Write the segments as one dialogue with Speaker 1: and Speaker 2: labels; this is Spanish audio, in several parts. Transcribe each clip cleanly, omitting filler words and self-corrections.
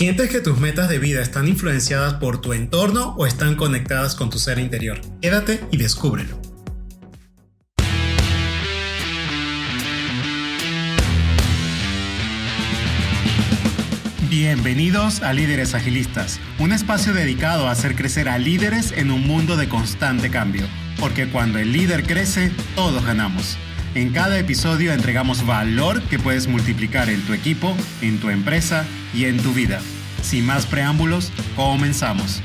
Speaker 1: ¿Sientes que tus metas de vida están influenciadas por tu entorno o están conectadas con tu ser interior? Quédate y descúbrelo. Bienvenidos a Líderes Agilistas, un espacio dedicado a hacer crecer a líderes en un mundo de constante cambio, porque cuando el líder crece, todos ganamos. En cada episodio entregamos valor que puedes multiplicar en tu equipo, en tu empresa y en tu vida. Sin más preámbulos, comenzamos.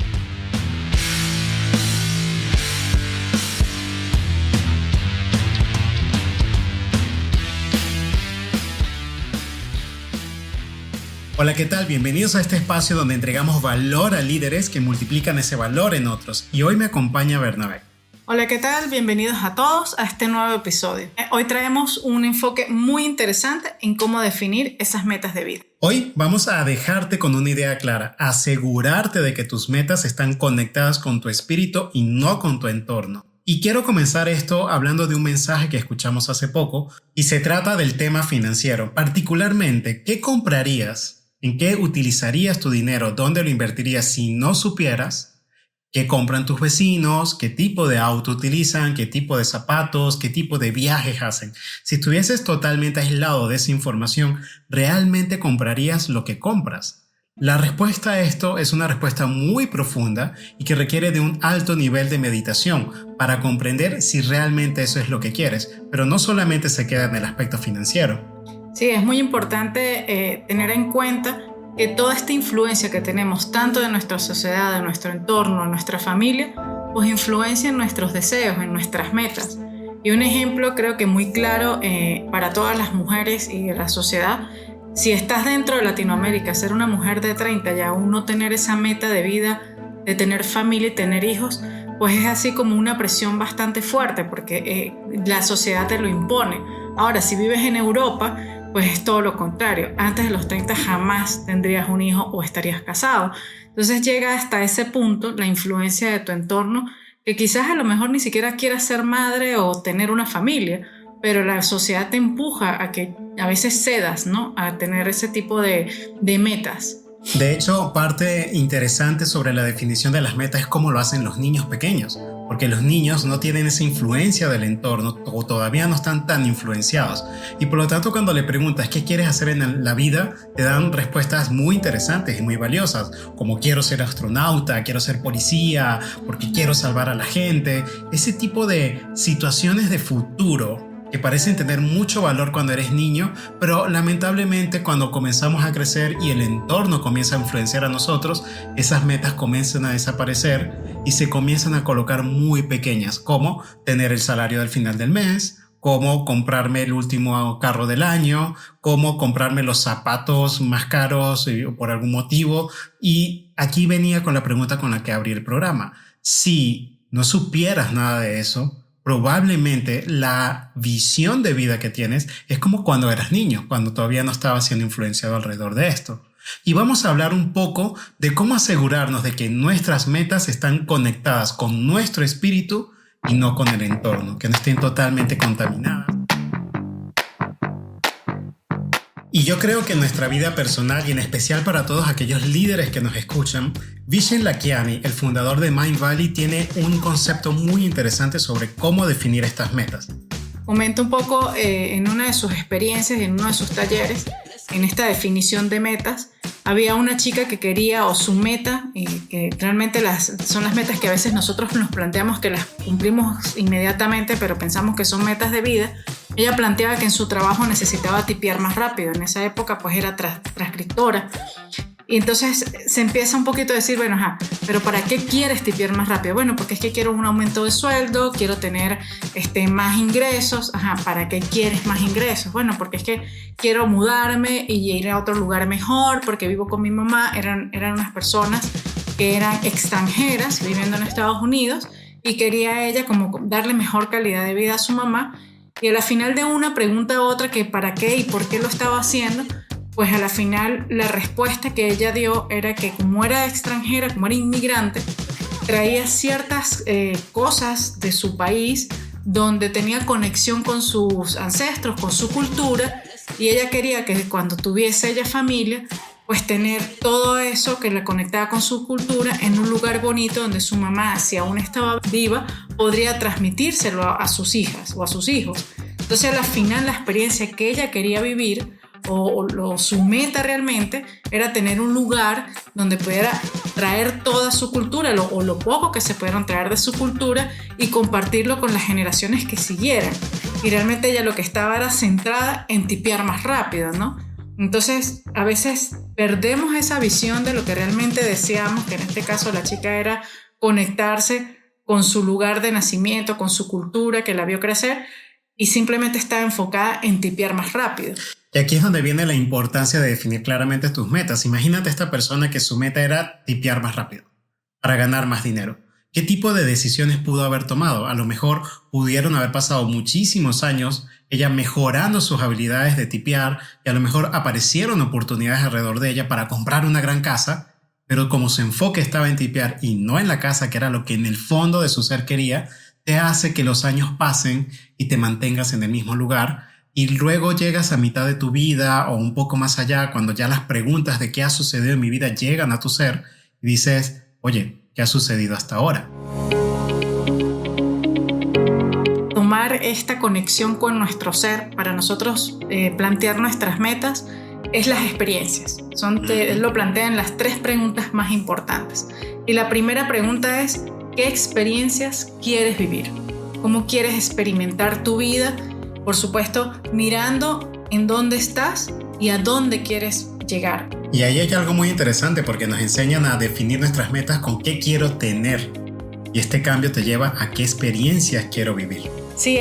Speaker 1: Hola, ¿qué tal? Bienvenidos a este espacio donde entregamos valor a líderes que multiplican ese valor en otros. Y hoy me acompaña Bernabé.
Speaker 2: Hola, ¿qué tal? Bienvenidos a todos a este nuevo episodio. Hoy traemos un enfoque muy interesante en cómo definir esas metas de vida.
Speaker 1: Hoy vamos a dejarte con una idea clara, asegurarte de que tus metas están conectadas con tu espíritu y no con tu entorno. Y quiero comenzar esto hablando de un mensaje que escuchamos hace poco y se trata del tema financiero. Particularmente, ¿qué comprarías? ¿En qué utilizarías tu dinero? ¿Dónde lo invertirías si no supieras qué compran tus vecinos, qué tipo de auto utilizan, qué tipo de zapatos, qué tipo de viajes hacen? Si estuvieses totalmente aislado de esa información, ¿realmente comprarías lo que compras? La respuesta a esto es una respuesta muy profunda y que requiere de un alto nivel de meditación para comprender si realmente eso es lo que quieres, pero no solamente se queda en el aspecto financiero.
Speaker 2: Sí, es muy importante tener en cuenta que toda esta influencia que tenemos tanto de nuestra sociedad, de nuestro entorno, de nuestra familia, pues influencia en nuestros deseos, en nuestras metas. Y un ejemplo creo que muy claro para todas las mujeres y de la sociedad, si estás dentro de Latinoamérica, ser una mujer de 30 y aún no tener esa meta de vida, de tener familia y tener hijos, pues es así como una presión bastante fuerte porque la sociedad te lo impone. Ahora, si vives en Europa, pues es todo lo contrario. Antes de los 30 jamás tendrías un hijo o estarías casado. Entonces llega hasta ese punto la influencia de tu entorno, que quizás a lo mejor ni siquiera quieras ser madre o tener una familia, pero la sociedad te empuja a que a veces cedas, ¿no? A tener ese tipo de metas.
Speaker 1: De hecho, parte interesante sobre la definición de las metas es cómo lo hacen los niños pequeños, porque los niños no tienen esa influencia del entorno o todavía no están tan influenciados. Y por lo tanto, cuando le preguntas qué quieres hacer en la vida, te dan respuestas muy interesantes y muy valiosas, como quiero ser astronauta, quiero ser policía, porque quiero salvar a la gente. Ese tipo de situaciones de futuro que parecen tener mucho valor cuando eres niño, pero lamentablemente cuando comenzamos a crecer y el entorno comienza a influenciar a nosotros, esas metas comienzan a desaparecer y se comienzan a colocar muy pequeñas, como tener el salario al final del mes, como comprarme el último carro del año, como comprarme los zapatos más caros por algún motivo. Y aquí venía con la pregunta con la que abrí el programa. Si no supieras nada de eso, probablemente la visión de vida que tienes es como cuando eras niño, cuando todavía no estabas siendo influenciado alrededor de esto. Y vamos a hablar un poco de cómo asegurarnos de que nuestras metas están conectadas con nuestro espíritu y no con el entorno, que no estén totalmente contaminadas. Y yo creo que en nuestra vida personal y en especial para todos aquellos líderes que nos escuchan, Vishen Lakhiani, el fundador de Mindvalley, tiene un concepto muy interesante sobre cómo definir estas metas.
Speaker 2: Comenta un poco en una de sus experiencias, en uno de sus talleres, en esta definición de metas, había una chica que quería, o su meta, que realmente son las metas que a veces nosotros nos planteamos que las cumplimos inmediatamente, pero pensamos que son metas de vida. Ella planteaba que en su trabajo necesitaba tipear más rápido. En esa época pues era transcriptora. Y entonces se empieza un poquito a decir, bueno, pero ¿para qué quieres tipear más rápido? Bueno, porque es que quiero un aumento de sueldo, quiero tener más ingresos. ¿Para qué quieres más ingresos? Bueno, porque es que quiero mudarme y ir a otro lugar mejor, porque vivo con mi mamá. Eran unas personas que eran extranjeras viviendo en Estados Unidos y quería ella como darle mejor calidad de vida a su mamá. Y a la final de una pregunta a otra que para qué y por qué lo estaba haciendo, pues a la final la respuesta que ella dio era que como era extranjera, como era inmigrante, traía ciertas cosas de su país donde tenía conexión con sus ancestros, con su cultura, y ella quería que cuando tuviese ella familia, pues tener todo eso que la conectaba con su cultura en un lugar bonito donde su mamá, si aún estaba viva, podría transmitírselo a sus hijas o a sus hijos. Entonces, al final, la experiencia que ella quería vivir su meta realmente era tener un lugar donde pudiera traer toda su cultura o lo poco que se pudieron traer de su cultura y compartirlo con las generaciones que siguieran. Y realmente ella lo que estaba era centrada en tipear más rápido, ¿no? Entonces, a veces perdemos esa visión de lo que realmente deseamos, que en este caso la chica era conectarse con su lugar de nacimiento, con su cultura que la vio crecer, y simplemente estaba enfocada en tipear más rápido.
Speaker 1: Y aquí es donde viene la importancia de definir claramente tus metas. Imagínate a esta persona que su meta era tipear más rápido, para ganar más dinero. ¿Qué tipo de decisiones pudo haber tomado? A lo mejor pudieron haber pasado muchísimos años ella mejorando sus habilidades de tipear y a lo mejor aparecieron oportunidades alrededor de ella para comprar una gran casa, pero como su enfoque estaba en tipear y no en la casa, que era lo que en el fondo de su ser quería, te hace que los años pasen y te mantengas en el mismo lugar. Y luego llegas a mitad de tu vida o un poco más allá, cuando ya las preguntas de qué ha sucedido en mi vida llegan a tu ser y dices, oye, ¿qué ha sucedido hasta ahora?
Speaker 2: Tomar esta conexión con nuestro ser para nosotros plantear nuestras metas es las experiencias. Él lo plantea en las 3 preguntas más importantes. Y la primera pregunta es, ¿qué experiencias quieres vivir? ¿Cómo quieres experimentar tu vida? Por supuesto, mirando en dónde estás y a dónde quieres llegar.
Speaker 1: Y ahí hay algo muy interesante porque nos enseñan a definir nuestras metas con qué quiero tener. Y este cambio te lleva a qué experiencias quiero vivir.
Speaker 2: Sí,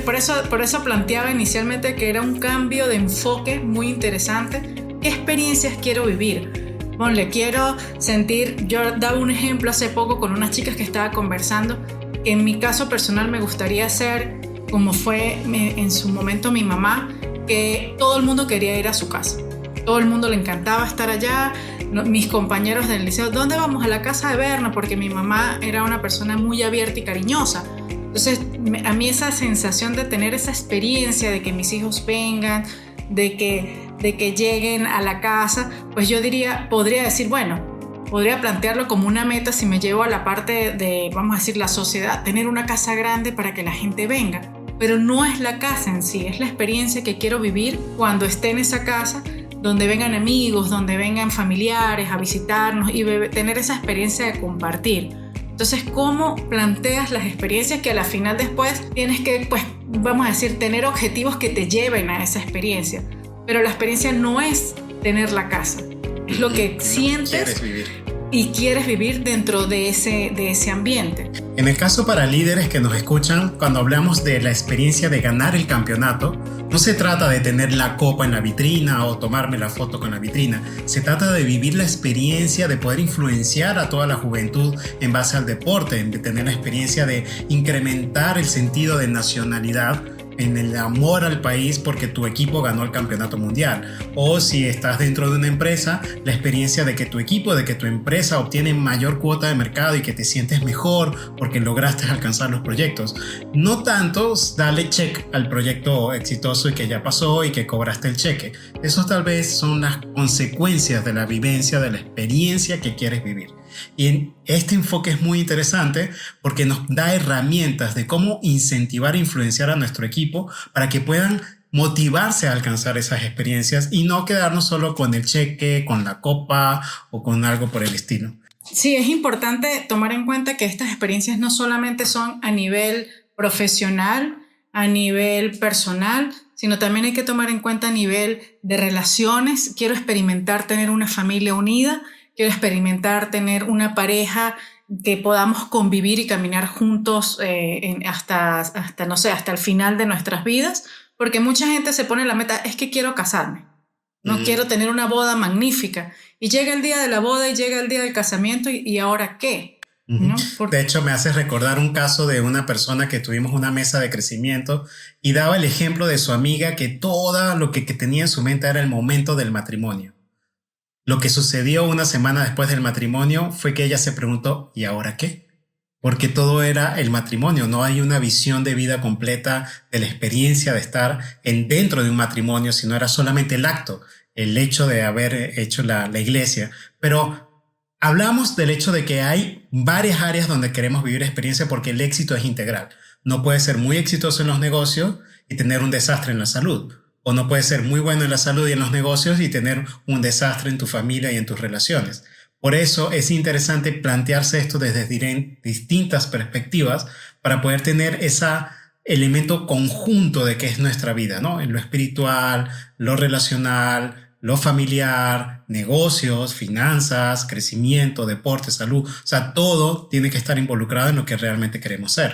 Speaker 2: por eso planteaba inicialmente que era un cambio de enfoque muy interesante. ¿Qué experiencias quiero vivir? Bueno, quiero sentir, yo daba un ejemplo hace poco con unas chicas que estaba conversando, que en mi caso personal me gustaría ser como fue en su momento mi mamá, que todo el mundo quería ir a su casa. Todo el mundo le encantaba estar allá. Mis compañeros del liceo, ¿dónde vamos? A la casa de Berna, porque mi mamá era una persona muy abierta y cariñosa. Entonces, a mí esa sensación de tener esa experiencia de que mis hijos vengan, de que lleguen a la casa, pues yo podría decir, bueno, podría plantearlo como una meta si me llevo a la parte de, vamos a decir, la sociedad, tener una casa grande para que la gente venga. Pero no es la casa en sí, es la experiencia que quiero vivir cuando esté en esa casa, donde vengan amigos, donde vengan familiares a visitarnos y tener esa experiencia de compartir. Entonces, ¿cómo planteas las experiencias que a la final después tienes que, pues, vamos a decir, tener objetivos que te lleven a esa experiencia? Pero la experiencia no es tener la casa, es lo que sientes y quieres vivir dentro de ese ambiente.
Speaker 1: En el caso para líderes que nos escuchan, cuando hablamos de la experiencia de ganar el campeonato, no se trata de tener la copa en la vitrina o tomarme la foto con la vitrina. Se trata de vivir la experiencia de poder influenciar a toda la juventud en base al deporte, de tener la experiencia de incrementar el sentido de nacionalidad en el amor al país porque tu equipo ganó el campeonato mundial. O si estás dentro de una empresa, la experiencia de que tu equipo, de que tu empresa obtiene mayor cuota de mercado y que te sientes mejor porque lograste alcanzar los proyectos. No tanto darle check al proyecto exitoso y que ya pasó y que cobraste el cheque. Esos tal vez son las consecuencias de la vivencia, de la experiencia que quieres vivir. Y este enfoque es muy interesante porque nos da herramientas de cómo incentivar e influenciar a nuestro equipo para que puedan motivarse a alcanzar esas experiencias y no quedarnos solo con el cheque, con la copa o con algo por el estilo.
Speaker 2: Sí, es importante tomar en cuenta que estas experiencias no solamente son a nivel profesional, a nivel personal, sino también hay que tomar en cuenta a nivel de relaciones. Quiero experimentar tener una familia unida. Quiero experimentar tener una pareja que podamos convivir y caminar juntos hasta el final de nuestras vidas, porque mucha gente se pone la meta, es que quiero casarme, no quiero tener una boda magnífica, y llega el día de la boda y llega el día del casamiento y ¿ahora qué? ¿No?
Speaker 1: De hecho, me hace recordar un caso de una persona que tuvimos una mesa de crecimiento y daba el ejemplo de su amiga que todo lo que tenía en su mente era el momento del matrimonio. Lo que sucedió una semana después del matrimonio fue que ella se preguntó, ¿y ahora qué? porque todo era el matrimonio. No hay una visión de vida completa de la experiencia de estar dentro de un matrimonio, sino era solamente el acto, el hecho de haber hecho la iglesia. Pero hablamos del hecho de que hay varias áreas donde queremos vivir experiencia porque el éxito es integral. No puedes ser muy exitoso en los negocios y tener un desastre en la salud. O no puedes ser muy bueno en la salud y en los negocios y tener un desastre en tu familia y en tus relaciones. Por eso es interesante plantearse esto desde distintas perspectivas para poder tener ese elemento conjunto de qué es nuestra vida, ¿no? En lo espiritual, lo relacional, lo familiar, negocios, finanzas, crecimiento, deporte, salud. O sea, todo tiene que estar involucrado en lo que realmente queremos ser.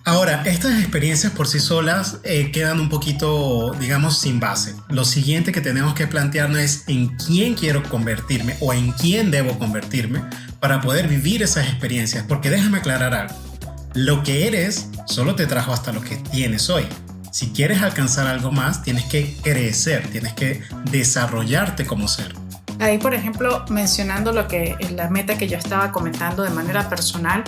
Speaker 1: Ahora, estas experiencias por sí solas quedan un poquito, digamos, sin base. Lo siguiente que tenemos que plantearnos es en quién quiero convertirme o en quién debo convertirme para poder vivir esas experiencias. Porque déjame aclarar algo. Lo que eres solo te trajo hasta lo que tienes hoy. Si quieres alcanzar algo más, tienes que crecer, tienes que desarrollarte como ser.
Speaker 2: Ahí, por ejemplo, mencionando la meta que yo estaba comentando de manera personal,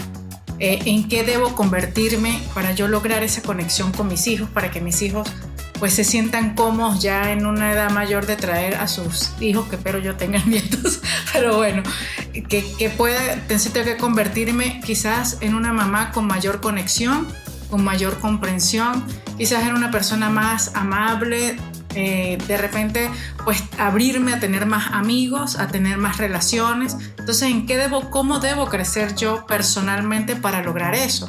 Speaker 2: en qué debo convertirme para yo lograr esa conexión con mis hijos, para que mis hijos pues se sientan cómodos ya en una edad mayor de traer a sus hijos, que espero yo tenga nietos, pero bueno, que pueda, entonces tengo que convertirme quizás en una mamá con mayor conexión, con mayor comprensión, quizás en una persona más amable, de repente pues abrirme a tener más amigos, a tener más relaciones. Entonces, ¿cómo debo crecer yo personalmente para lograr eso?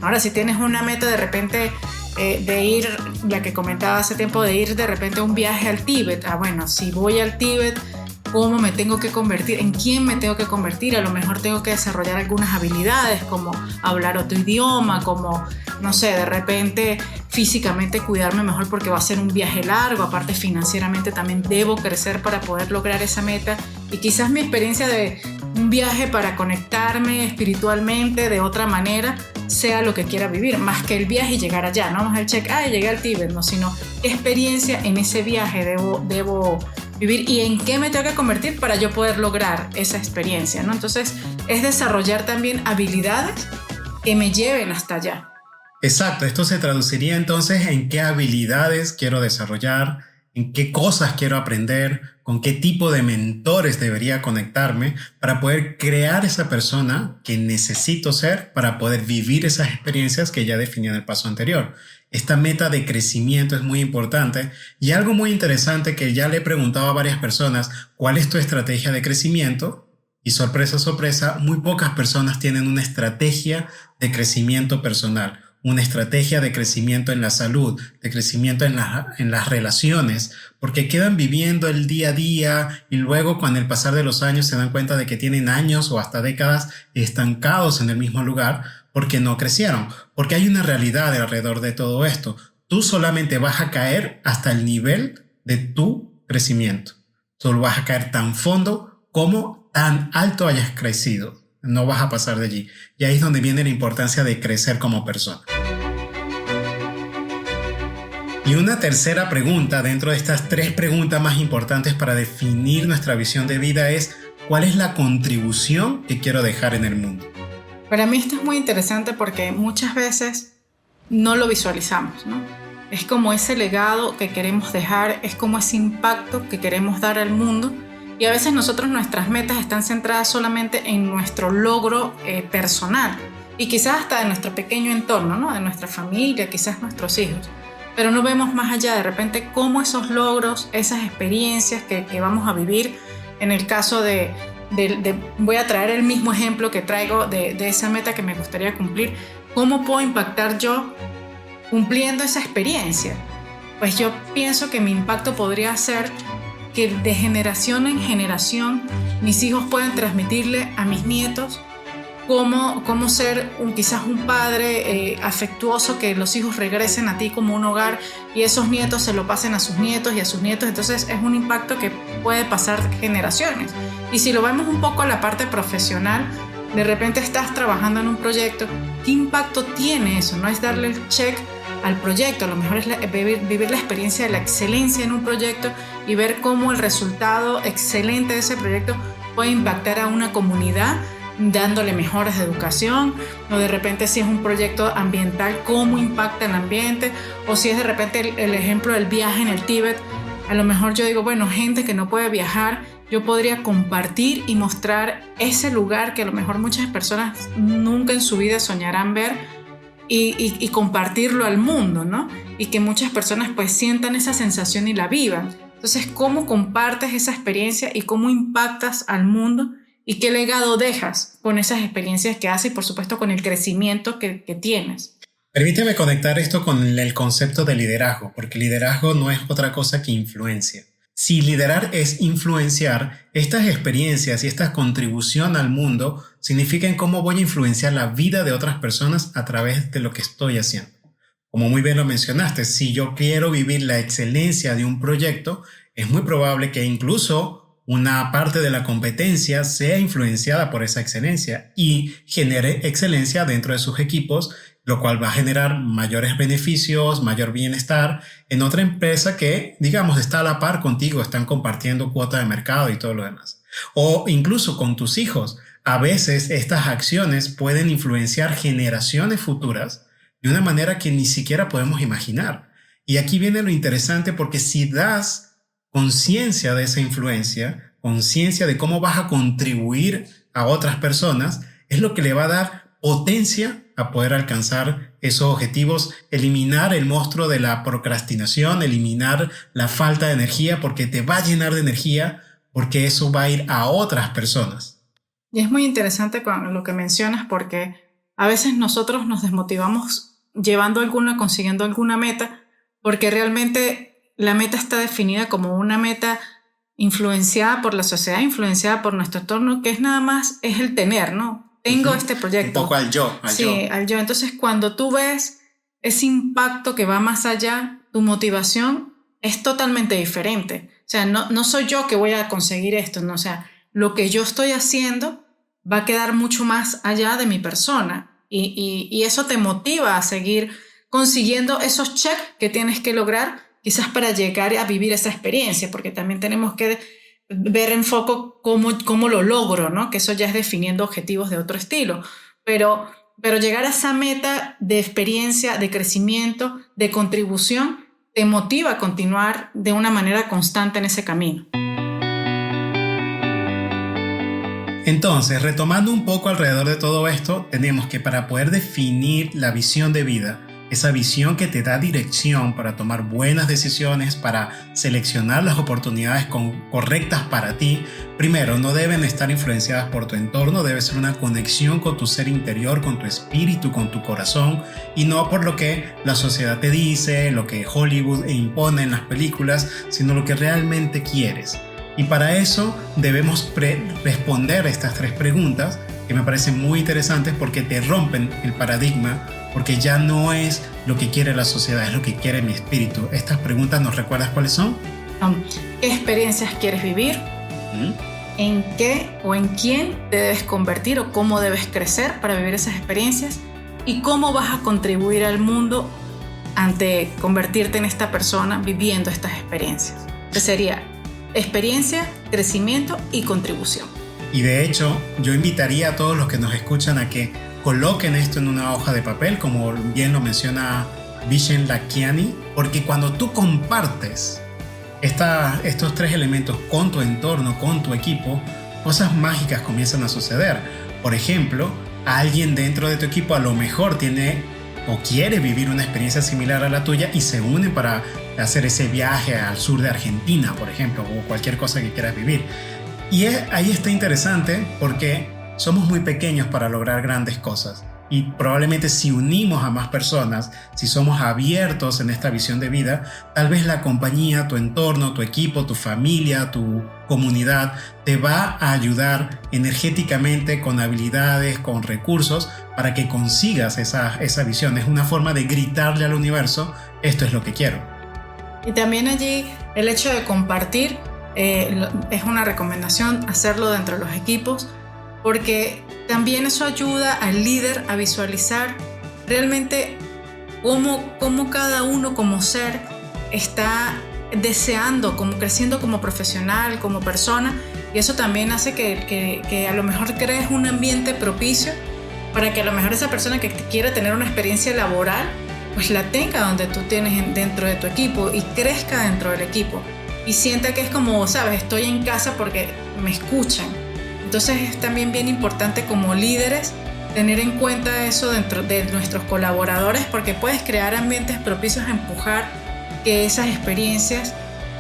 Speaker 2: Ahora, si tienes una meta de repente de ir, la que comentaba hace tiempo, de ir de repente a un viaje al Tíbet, bueno, si voy al Tíbet, ¿cómo me tengo que convertir? ¿En quién me tengo que convertir? A lo mejor tengo que desarrollar algunas habilidades como hablar otro idioma, como, no sé, de repente físicamente cuidarme mejor porque va a ser un viaje largo. Aparte, financieramente también debo crecer para poder lograr esa meta. Y quizás mi experiencia de un viaje para conectarme espiritualmente de otra manera sea lo que quiera vivir, más que el viaje y llegar allá. No vamos al check, llegué al Tíbet, no, sino qué experiencia en ese viaje debo vivir y en qué me tengo que convertir para yo poder lograr esa experiencia, ¿no? Entonces, es desarrollar también habilidades que me lleven hasta allá.
Speaker 1: Exacto, esto se traduciría entonces en qué habilidades quiero desarrollar, en qué cosas quiero aprender, con qué tipo de mentores debería conectarme para poder crear esa persona que necesito ser para poder vivir esas experiencias que ya definí en el paso anterior. Esta meta de crecimiento es muy importante y algo muy interesante que ya le he preguntado a varias personas, ¿cuál es tu estrategia de crecimiento? Y sorpresa, sorpresa, muy pocas personas tienen una estrategia de crecimiento personal, una estrategia de crecimiento en la salud, de crecimiento en las relaciones, porque quedan viviendo el día a día y luego con el pasar de los años se dan cuenta de que tienen años o hasta décadas estancados en el mismo lugar porque no crecieron, porque hay una realidad alrededor de todo esto. Tú solamente vas a caer hasta el nivel de tu crecimiento. Solo vas a caer tan fondo como tan alto hayas crecido. No vas a pasar de allí. Y ahí es donde viene la importancia de crecer como persona. Y una tercera pregunta dentro de estas 3 preguntas más importantes para definir nuestra visión de vida es ¿cuál es la contribución que quiero dejar en el mundo?
Speaker 2: Para mí esto es muy interesante porque muchas veces no lo visualizamos, ¿no? Es como ese legado que queremos dejar, es como ese impacto que queremos dar al mundo. Y a veces nuestras metas están centradas solamente en nuestro logro personal y quizás hasta de nuestro pequeño entorno, ¿no? De nuestra familia, quizás nuestros hijos. Pero no vemos más allá, de repente, cómo esos logros, esas experiencias que vamos a vivir. En el caso voy a traer el mismo ejemplo que traigo de esa meta que me gustaría cumplir. ¿Cómo puedo impactar yo cumpliendo esa experiencia? Pues yo pienso que mi impacto podría ser que de generación en generación mis hijos puedan transmitirle a mis nietos cómo ser quizás un padre afectuoso, que los hijos regresen a ti como un hogar y esos nietos se lo pasen a sus nietos y a sus nietos. Entonces es un impacto que puede pasar generaciones. Y si lo vemos un poco a la parte profesional, de repente estás trabajando en un proyecto, ¿qué impacto tiene eso? No es darle el check al proyecto, a lo mejor es vivir la experiencia de la excelencia en un proyecto y ver cómo el resultado excelente de ese proyecto puede impactar a una comunidad dándole mejoras de educación, o de repente si es un proyecto ambiental, cómo impacta el ambiente, o si es de repente el ejemplo del viaje en el Tíbet. A lo mejor yo digo, bueno, gente que no puede viajar, yo podría compartir y mostrar ese lugar que a lo mejor muchas personas nunca en su vida soñarán ver, y compartirlo al mundo, ¿no? Y que muchas personas pues sientan esa sensación y la vivan. Entonces, ¿cómo compartes esa experiencia y cómo impactas al mundo? ¿Y qué legado dejas con esas experiencias que haces y, por supuesto, con el crecimiento que tienes?
Speaker 1: Permíteme conectar esto con el concepto de liderazgo, porque liderazgo no es otra cosa que influencia. Si liderar es influenciar, estas experiencias y esta contribución al mundo significan cómo voy a influenciar la vida de otras personas a través de lo que estoy haciendo. Como muy bien lo mencionaste, si yo quiero vivir la excelencia de un proyecto, es muy probable que incluso una parte de la competencia sea influenciada por esa excelencia y genere excelencia dentro de sus equipos, lo cual va a generar mayores beneficios, mayor bienestar en otra empresa que, digamos, está a la par contigo, están compartiendo cuota de mercado y todo lo demás. O incluso con tus hijos. A veces estas acciones pueden influenciar generaciones futuras de una manera que ni siquiera podemos imaginar. Y aquí viene lo interesante, porque si das conciencia de esa influencia, conciencia de cómo vas a contribuir a otras personas, es lo que le va a dar potencia a poder alcanzar esos objetivos, eliminar el monstruo de la procrastinación, eliminar la falta de energía, porque te va a llenar de energía, porque eso va a ir a otras personas.
Speaker 2: Y es muy interesante con lo que mencionas, porque a veces nosotros nos desmotivamos consiguiendo alguna meta, porque realmente la meta está definida como una meta influenciada por la sociedad, influenciada por nuestro entorno, que es nada más, es el tener, ¿no? Tengo este proyecto.
Speaker 1: Un poco al yo.
Speaker 2: Al yo. Entonces, cuando tú ves ese impacto que va más allá, tu motivación es totalmente diferente. O sea, no soy yo que voy a conseguir esto, ¿no? O sea, lo que yo estoy haciendo va a quedar mucho más allá de mi persona. Y eso te motiva a seguir consiguiendo esos checks que tienes que lograr, quizás para llegar a vivir esa experiencia, porque también tenemos que ver en foco cómo lo logro, ¿no? Que eso ya es definiendo objetivos de otro estilo. Pero llegar a esa meta de experiencia, de crecimiento, de contribución, te motiva a continuar de una manera constante en ese camino.
Speaker 1: Entonces, retomando un poco alrededor de todo esto, tenemos que para poder definir la visión de vida, esa visión que te da dirección para tomar buenas decisiones, para seleccionar las oportunidades correctas para ti, primero, no deben estar influenciadas por tu entorno, debe ser una conexión con tu ser interior, con tu espíritu, con tu corazón, y no por lo que la sociedad te dice, lo que Hollywood impone en las películas, sino lo que realmente quieres. Y para eso debemos responder estas 3 preguntas que me parecen muy interesantes, porque te rompen el paradigma, porque ya no es lo que quiere la sociedad, es lo que quiere mi espíritu. Estas preguntas, ¿nos recuerdas cuáles son?
Speaker 2: ¿Qué experiencias quieres vivir? ¿En qué o en quién te debes convertir o cómo debes crecer para vivir esas experiencias? ¿Y cómo vas a contribuir al mundo ante convertirte en esta persona viviendo estas experiencias? Entonces sería experiencia, crecimiento y contribución.
Speaker 1: Y de hecho, yo invitaría a todos los que nos escuchan a que coloquen esto en una hoja de papel, como bien lo menciona Vishen Lakhiani, porque cuando tú compartes estos 3 elementos con tu entorno, con tu equipo, cosas mágicas comienzan a suceder. Por ejemplo, alguien dentro de tu equipo a lo mejor tiene o quiere vivir una experiencia similar a la tuya y se unen para hacer ese viaje al sur de Argentina, por ejemplo, o cualquier cosa que quieras vivir. Y ahí está interesante, porque somos muy pequeños para lograr grandes cosas, y probablemente si unimos a más personas, si somos abiertos en esta visión de vida, tal vez la compañía, tu entorno, tu equipo, tu familia, tu comunidad te va a ayudar energéticamente, con habilidades, con recursos, para que consigas esa visión. Es una forma de gritarle al universo: esto es lo que quiero.
Speaker 2: Y también allí el hecho de compartir es una recomendación hacerlo dentro de los equipos, porque también eso ayuda al líder a visualizar realmente cómo cada uno como ser está deseando, como creciendo como profesional, como persona, Y eso también hace que a lo mejor crees un ambiente propicio para que a lo mejor esa persona que quiera tener una experiencia laboral, pues la tenga donde tú tienes dentro de tu equipo y crezca dentro del equipo. Y sienta que es como, sabes, estoy en casa porque me escuchan. Entonces es también bien importante como líderes tener en cuenta eso dentro de nuestros colaboradores, porque puedes crear ambientes propicios a empujar que esas experiencias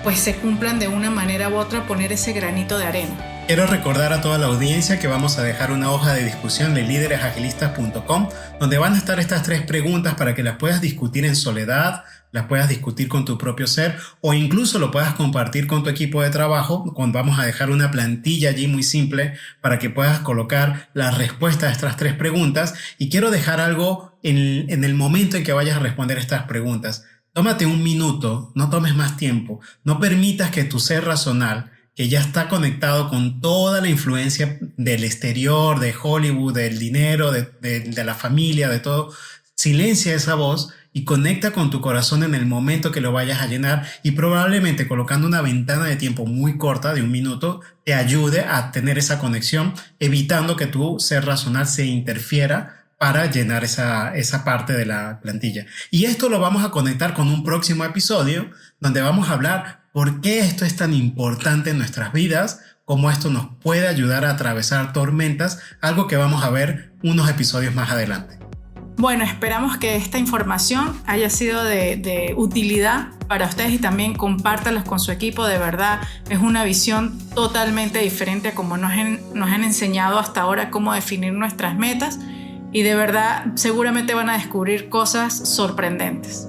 Speaker 2: pues se cumplan de una manera u otra, poner ese granito de arena.
Speaker 1: Quiero recordar a toda la audiencia que vamos a dejar una hoja de discusión de líderesagilistas.com donde van a estar estas 3 preguntas para que las puedas discutir en soledad, las puedas discutir con tu propio ser o incluso lo puedas compartir con tu equipo de trabajo. Vamos a dejar una plantilla allí muy simple para que puedas colocar la respuesta a estas 3 preguntas. Y quiero dejar algo en el momento en que vayas a responder estas preguntas. Tómate un minuto, no tomes más tiempo, no permitas que tu ser racional, que ya está conectado con toda la influencia del exterior, de Hollywood, del dinero, de la familia, de todo, silencia esa voz y conecta con tu corazón en el momento que lo vayas a llenar, y probablemente colocando una ventana de tiempo muy corta de 1 minuto te ayude a tener esa conexión, evitando que tu ser racional se interfiera para llenar esa parte de la plantilla. Y esto lo vamos a conectar con un próximo episodio donde vamos a hablar por qué esto es tan importante en nuestras vidas, cómo esto nos puede ayudar a atravesar tormentas, algo que vamos a ver unos episodios más adelante.
Speaker 2: Bueno, esperamos que esta información haya sido de utilidad para ustedes y también compártalos con su equipo. De verdad, es una visión totalmente diferente a como nos han enseñado hasta ahora cómo definir nuestras metas, y de verdad seguramente van a descubrir cosas sorprendentes.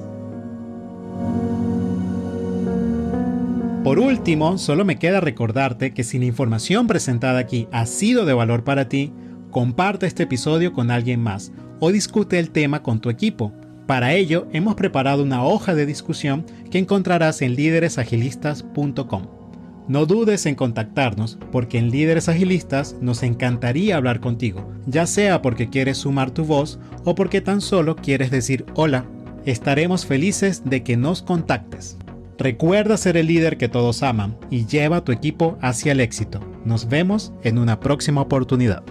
Speaker 3: Por último, solo me queda recordarte que si la información presentada aquí ha sido de valor para ti, comparte este episodio con alguien más o discute el tema con tu equipo. Para ello, hemos preparado una hoja de discusión que encontrarás en líderesagilistas.com. No dudes en contactarnos, porque en Líderes Agilistas nos encantaría hablar contigo, ya sea porque quieres sumar tu voz o porque tan solo quieres decir hola. Estaremos felices de que nos contactes. Recuerda ser el líder que todos aman y lleva a tu equipo hacia el éxito. Nos vemos en una próxima oportunidad.